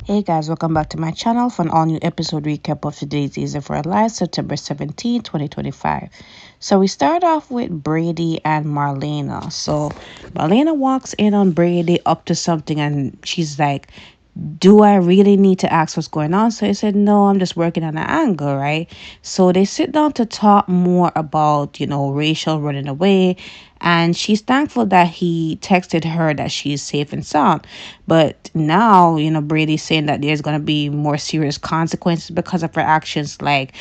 Hey guys, welcome back to my channel for an all new episode recap of today's Daysofourlives, September 17, 2025. So we start off with Brady and Marlena. So Marlena walks in on Brady up to something and she's like, do I really need to ask what's going on? So he said, no, I'm just working on an angle, right? So they sit down to talk more about, Rachel running away. And she's thankful that he texted her that she's safe and sound. But now, Brady's saying that there's going to be more serious consequences because of her actions. Like,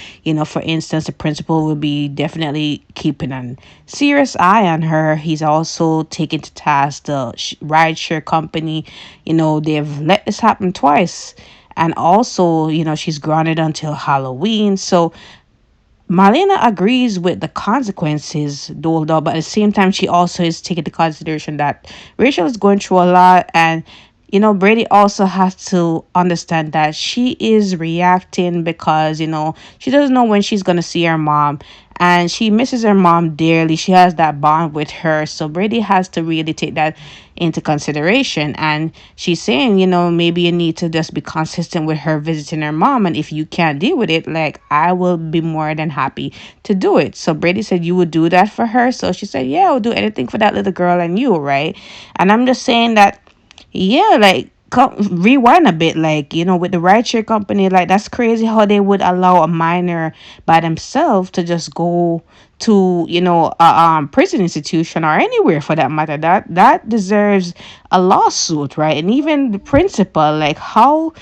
for instance, the principal will be definitely keeping a serious eye on her. He's also taken to task the rideshare company. They've let this happen twice. And also, she's grounded until Halloween. So Marlena agrees with the consequences doled out, but at the same time, she also is taking into consideration that Rachel is going through a lot, and Brady also has to understand that she is reacting because she doesn't know when she's gonna see her mom, and she misses her mom dearly. She has that bond with her, so Brady has to really take that into consideration. And she's saying, maybe you need to just be consistent with her visiting her mom. And if you can't deal with it, like, I will be more than happy to do it. So Brady said, you would do that for her. So she said, yeah, I'll do anything for that little girl and you, right? And I'm just saying that, yeah, like, rewind a bit, like, with the rideshare company, like, that's crazy how they would allow a minor by themselves to just go to a prison institution or anywhere for that matter. That deserves a lawsuit, right? And even the principal, like, how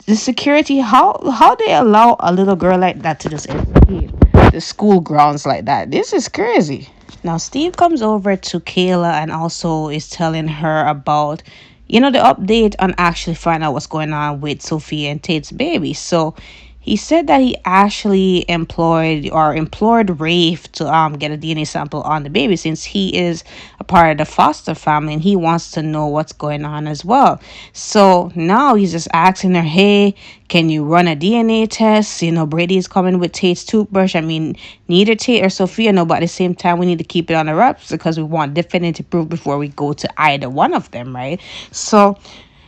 the security, how they allow a little girl like that to just escape the school grounds like that. This is crazy. Now Steve comes over to Kayla and also is telling her about the update on actually find out what's going on with Sophia and Tate's baby. So he said that he actually employed or implored Rafe to get a DNA sample on the baby, since he is a part of the foster family and he wants to know what's going on as well. So now he's just asking her, hey, can you run a DNA test? Brady is coming with Tate's toothbrush. I mean, neither Tate or Sophia know, but at the same time, we need to keep it on the wraps because we want definitive proof before we go to either one of them, right? So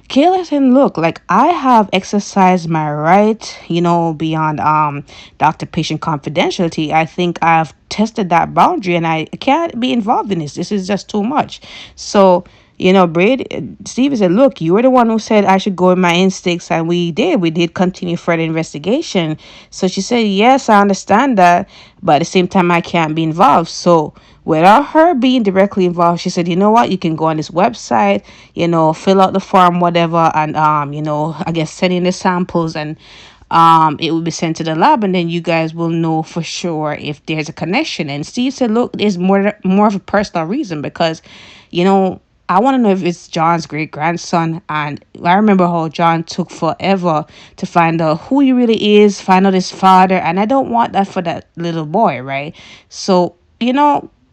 Kayla said, look, like, I have exercised my right, beyond doctor patient confidentiality. I think I've tested that boundary and I can't be involved in this. This is just too much. So, Steve said, look, you were the one who said I should go with my instincts, and we did. We did continue further investigation. So she said, yes, I understand that, but at the same time, I can't be involved. So without her being directly involved, she said, you know what, you can go on this website, fill out the form, whatever, and I guess send in the samples, and it will be sent to the lab, and then you guys will know for sure if there's a connection. And Steve said, look, there's more of a personal reason because I want to know if it's John's great grandson. And I remember how John took forever to find out who he really is, find out his father. And I don't want that for that little boy, right? So,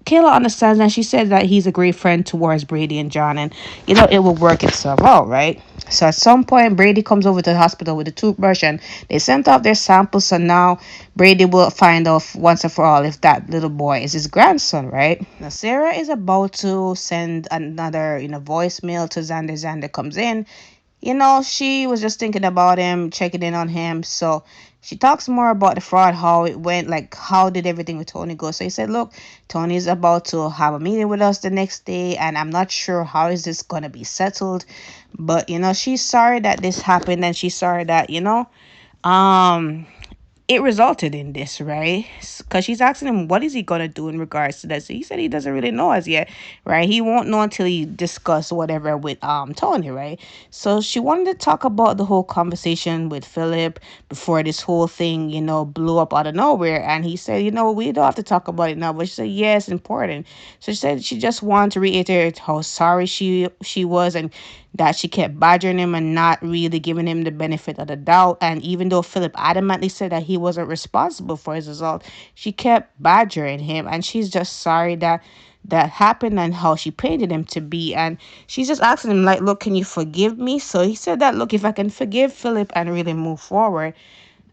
Kayla understands, and she said that he's a great friend towards Brady and John, and it will work itself out, right? So at some point, Brady comes over to the hospital with a toothbrush, and they sent off their samples. So now Brady will find out once and for all if that little boy is his grandson, right? Now Sarah is about to send another, voicemail to Xander. Xander comes in. She was just thinking about him, checking in on him. So she talks more about the fraud, how it went, like how did everything with Tony go. So he said, look, Tony's about to have a meeting with us the next day, and I'm not sure how is this going to be settled. But, she's sorry that this happened, and she's sorry that, um, it resulted in this, right? Because she's asking him, what is he going to do in regards to that? So he said he doesn't really know as yet, right? He won't know until he discuss whatever with Tony, right? So she wanted to talk about the whole conversation with Philip before this whole thing, blew up out of nowhere. And he said, we don't have to talk about it now. But she said, yeah, it's important. So she said she just wanted to reiterate how sorry she was, and that she kept badgering him and not really giving him the benefit of the doubt. And even though Philip adamantly said that he wasn't responsible for his result, she kept badgering him, and she's just sorry that happened and how she painted him to be. And she's just asking him, like, look, can you forgive me? So he said that, look, if I can forgive Philip and really move forward,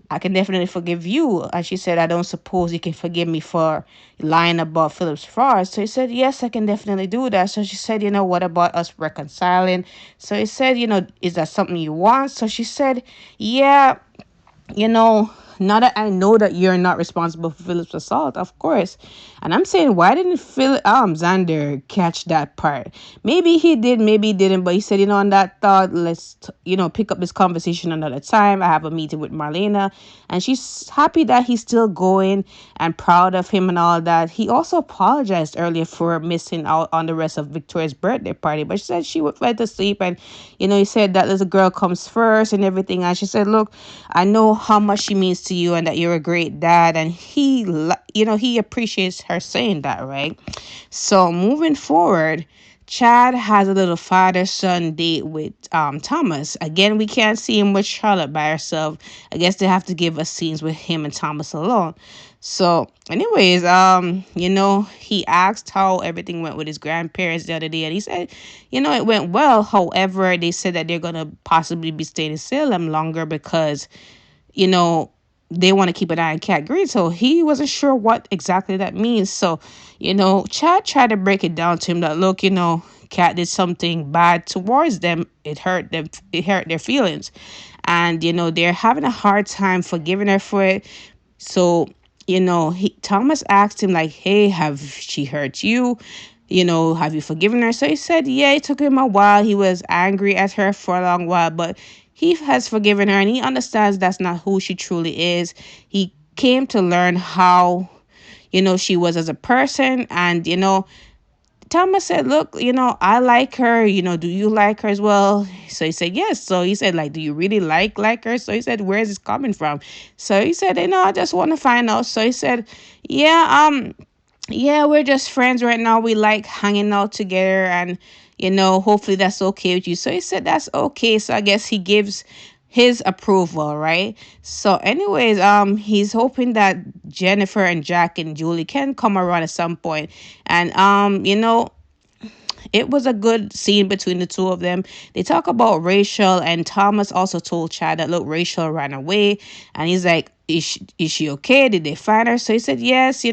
I can definitely forgive you. And she said, I don't suppose you can forgive me for lying about Philip's fraud. So he said, yes, I can definitely do that. So she said, what about us reconciling? So he said, is that something you want? So she said, yeah, you know, now that I know that you're not responsible for Philip's assault, of course. And I'm saying, why didn't Phil Xander catch that part? Maybe he did, maybe he didn't, but he said, on that thought, pick up this conversation another time. I have a meeting with Marlena, and she's happy that he's still going and proud of him and all that. He also apologized earlier for missing out on the rest of Victoria's birthday party, but she said she went to sleep, and he said that little girl comes first and everything. And she said, look, I know how much she means to you and that you're a great dad, and he appreciates her saying that, right? So moving forward, Chad has a little father-son date with Thomas. Again, we can't see him with Charlotte by herself. I guess they have to give us scenes with him and Thomas alone. So, anyways, he asked how everything went with his grandparents the other day, and he said, it went well. However, they said that they're gonna possibly be staying in Salem longer because you know, they want to keep an eye on Cat Green. So he wasn't sure what exactly that means. So, Chad tried to break it down to him that, look, Cat did something bad towards them. It hurt them. It hurt their feelings. And, they're having a hard time forgiving her for it. So, Thomas asked him, like, hey, have she hurt you? Have you forgiven her? So he said, yeah, it took him a while. He was angry at her for a long while, but he has forgiven her and he understands that's not who she truly is. He came to learn how, she was as a person. And, Thomas said, look, I like her. Do you like her as well? So he said, yes. So he said, like, do you really like her? So he said, where is this coming from? So he said, I just want to find out. So he said, yeah, yeah, we're just friends right now. We like hanging out together and hopefully that's okay with you. So he said that's okay. So I guess he gives his approval, right? So anyways, he's hoping that Jennifer and Jack and Julie can come around at some point. And it was a good scene between the two of them. They talk about Rachel, and Thomas also told Chad that, look, Rachel ran away. And he's like, is she okay? Did they find her? So he said, yes,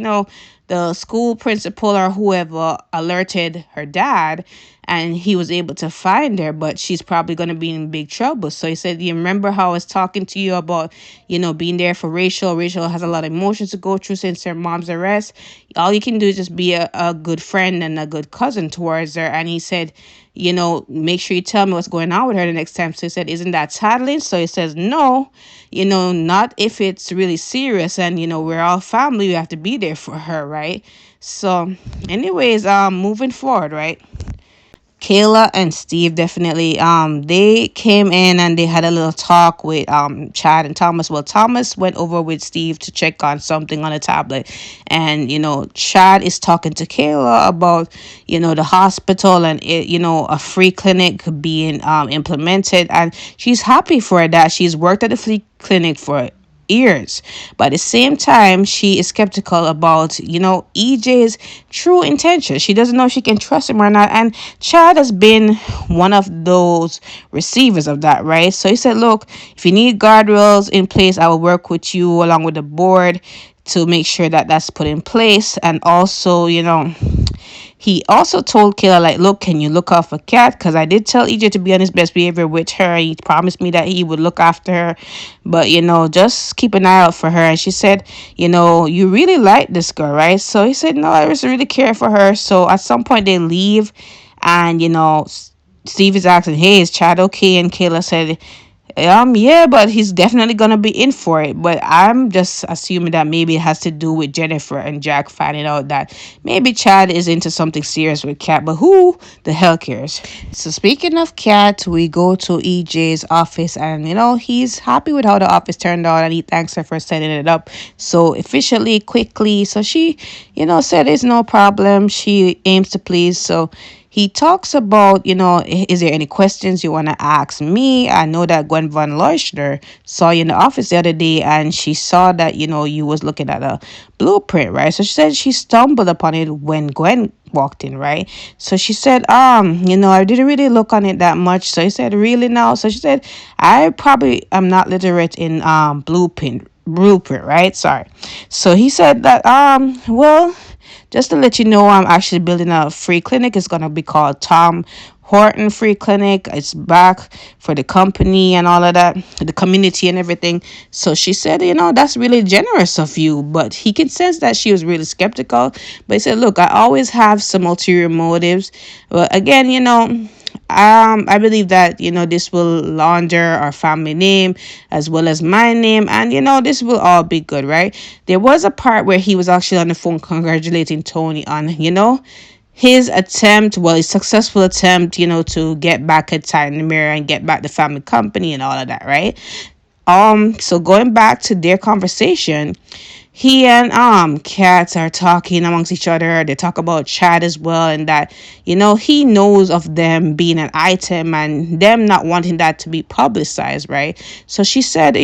the school principal or whoever alerted her dad and he was able to find her, but she's probably going to be in big trouble. So he said, you remember how I was talking to you about, being there for Rachel? Rachel has a lot of emotions to go through since her mom's arrest. All you can do is just be a good friend and a good cousin towards her. And he said, make sure you tell me what's going on with her the next time. So he said, isn't that tattling? So he says, no, not if it's really serious. And, we're all family. We have to be there for her, right? So anyways, moving forward, right? Kayla and Steve definitely they came in and they had a little talk with Chad and Thomas. Well, Thomas went over with Steve to check on something on a tablet, and Chad is talking to Kayla about the hospital and a free clinic being implemented, and she's happy for that. She's worked at the free clinic for years, but at the same time she is skeptical about EJ's true intentions. She doesn't know if she can trust him or not, and Chad has been one of those receivers of that, right? So he said, look, if you need guardrails in place, I will work with you along with the board to make sure that that's put in place. And also he also told Kayla, like, look, can you look out for Kat? Because I did tell EJ to be on his best behavior with her. He promised me that he would look after her. But, just keep an eye out for her. And she said, you really like this girl, right? So he said, no, I just really care for her. So at some point they leave. And, Steve is asking, hey, is Chad okay? And Kayla said, yeah, but he's definitely gonna be in for it. But I'm just assuming that maybe it has to do with Jennifer and Jack finding out that maybe Chad is into something serious with Kat, but who the hell cares? So speaking of Kat, we go to EJ's office, and he's happy with how the office turned out, and he thanks her for setting it up so efficiently, quickly. So she, said it's no problem. She aims to please. So he talks about, is there any questions you want to ask me? I know that Gwen von Leuschner saw you in the office the other day and she saw that, you was looking at a blueprint, right? So she said she stumbled upon it when Gwen walked in, right? So she said, I didn't really look on it that much. So he said, really now? So she said, I probably am not literate in Rupert, right? Sorry. So he said that well, just to let you know, I'm actually building a free clinic. It's gonna be called Tom Horton Free Clinic. It's back for the company and all of that, the community and everything. So she said, that's really generous of you. But he can sense that she was really skeptical. But he said, look, I always have some ulterior motives. But again, I believe that this will launder our family name as well as my name, and this will all be good, right? There was a part where he was actually on the phone congratulating Tony on his attempt, well, his successful attempt, to get back at Titan Mirror and get back the family company and all of that, right? So going back to their conversation, he and Kat are talking amongst each other. They talk about Chad as well, and that he knows of them being an item and them not wanting that to be publicized, right? So she said,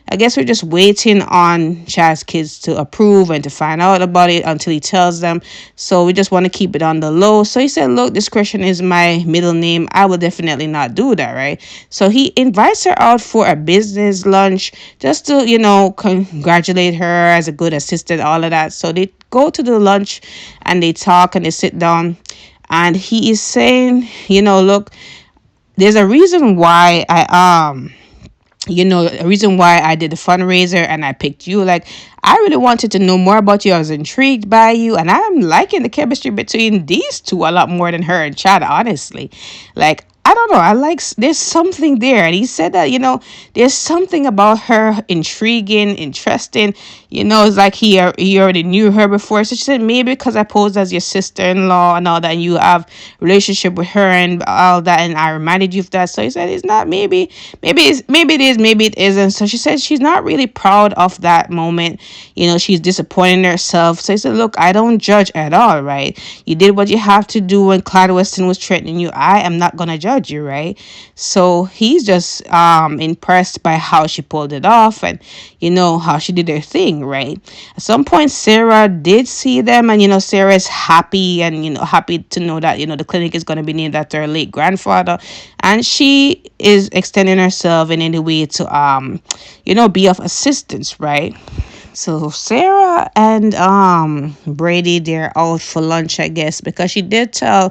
I guess we're just waiting on Chad's kids to approve and to find out about it until he tells them. So we just want to keep it on the low. So he said, look, discretion is my middle name. I will definitely not do that, right? So he invites her out for a business lunch just to, congratulate her as a good assistant, all of that. So they go to the lunch and they talk and they sit down. And he is saying, look, there's a reason why a reason why I did the fundraiser and I picked you. Like, I really wanted to know more about you. I was intrigued by you, and I'm liking the chemistry between these two a lot more than her and Chad, honestly. Like, I don't know. There's something there. And he said that, there's something about her intriguing, interesting. It's like he already knew her before. So she said, maybe because I posed as your sister-in-law and all that, and you have relationship with her and all that, and I reminded you of that. So he said, it's not maybe it is, maybe it isn't. So she said she's not really proud of that moment. She's disappointed in herself. So he said, look, I don't judge at all, right? You did what you have to do when Clyde Weston was threatening you. I am not gonna judge you, right? So he's just impressed by how she pulled it off, and how she did her thing, right? At some point Sarah did see them, and Sarah is happy, and happy to know that the clinic is going to be named after her late grandfather, and she is extending herself in any way to be of assistance, right? So Sarah and Brady, they're out for lunch, I guess, because she did tell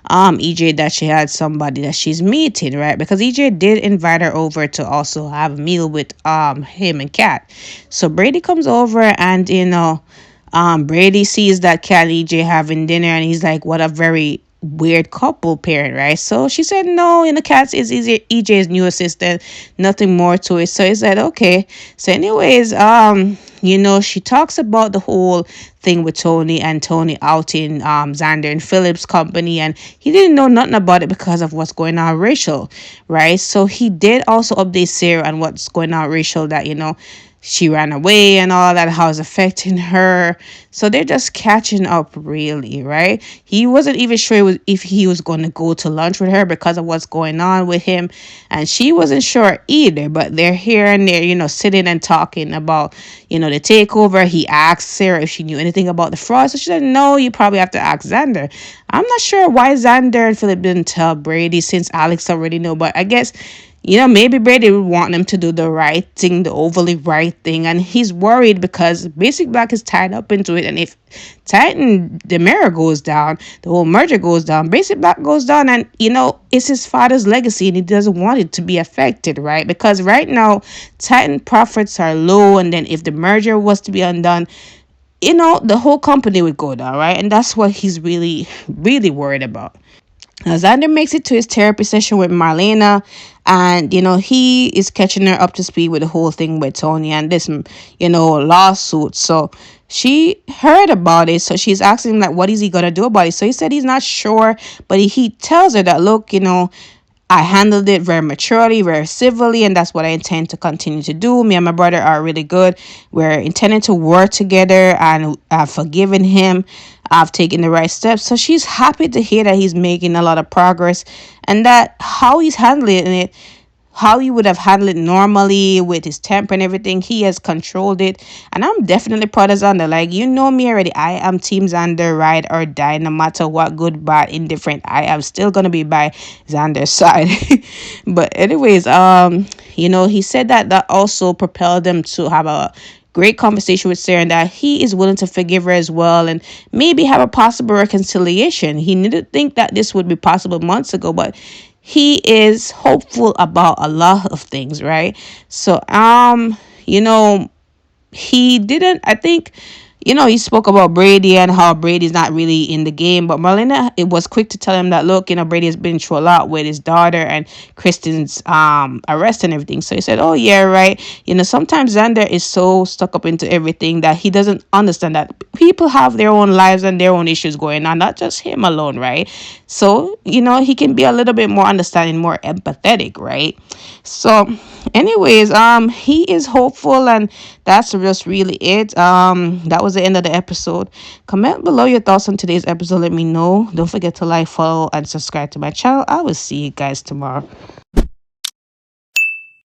EJ that she had somebody that she's meeting, right? Because EJ did invite her over to also have a meal with him and Kat. So Brady comes over, and Brady sees that Kat and EJ having dinner, and he's like, what a very weird couple parent, right? So she said, no, Kat's is EJ's new assistant, nothing more to it. So he said, okay. So anyways, she talks about the whole thing with Tony, and Tony out in Xander and Phillips' company, and he didn't know nothing about it because of what's going on with Rachel, right? So he did also update Sarah on what's going on with Rachel, that she ran away and all that, how it's affecting her. So they're just catching up, really, right? He wasn't even sure if he was going to go to lunch with her because of what's going on with him, and she wasn't sure either. But they're here and there, sitting and talking about the takeover. He asked Sarah if she knew anything about the fraud, so she said, no, you probably have to ask Xander. I'm not sure why Xander and Philip didn't tell Brady, since Alex already know, but I guess maybe Brady would want him to do the right thing, the overly right thing. And he's worried because Basic Black is tied up into it. And if Titan, the mirror goes down, the whole merger goes down, Basic Black goes down, and, it's his father's legacy, and he doesn't want it to be affected, right? Because right now, Titan profits are low. And then if the merger was to be undone, the whole company would go down, right? And that's what he's really, really worried about. Now, Xander makes it to his therapy session with Marlena, and he is catching her up to speed with the whole thing with Tony and this lawsuit. So she heard about it, so she's asking him, like, what is he gonna do about it? So he said he's not sure, but he tells her that, look, I handled it very maturely, very civilly, and that's what I intend to continue to do. Me and my brother are really good. We're intending to work together, and I've forgiven him. I've taken the right steps. So she's happy to hear that he's making a lot of progress, and that how he's handling it, how he would have handled it normally with his temper and everything, he has controlled it. And I'm definitely proud of Xander. Like, me already, I am Team Xander, ride or die, no matter what, good, bad, indifferent. I am still gonna be by Xander's side. But anyways, he said that that also propelled him to have a great conversation with Sarah, and that he is willing to forgive her as well, and maybe have a possible reconciliation. He didn't think that this would be possible months ago, but he is hopeful about a lot of things, right? So you know he didn't, I think, he spoke about Brady and how Brady's not really in the game, but Marlena, it was quick to tell him that, look, Brady has been through a lot with his daughter and Kristen's arrest and everything. So he said, oh yeah, right. Sometimes Xander is so stuck up into everything that he doesn't understand that people have their own lives and their own issues going on, not just him alone, right? So he can be a little bit more understanding, more empathetic, right? So anyways, he is hopeful, and that's just really it. That was the end of the episode. Comment below your thoughts on today's episode. Let me know. Don't forget to like, follow, and subscribe to my channel. I will see you guys tomorrow.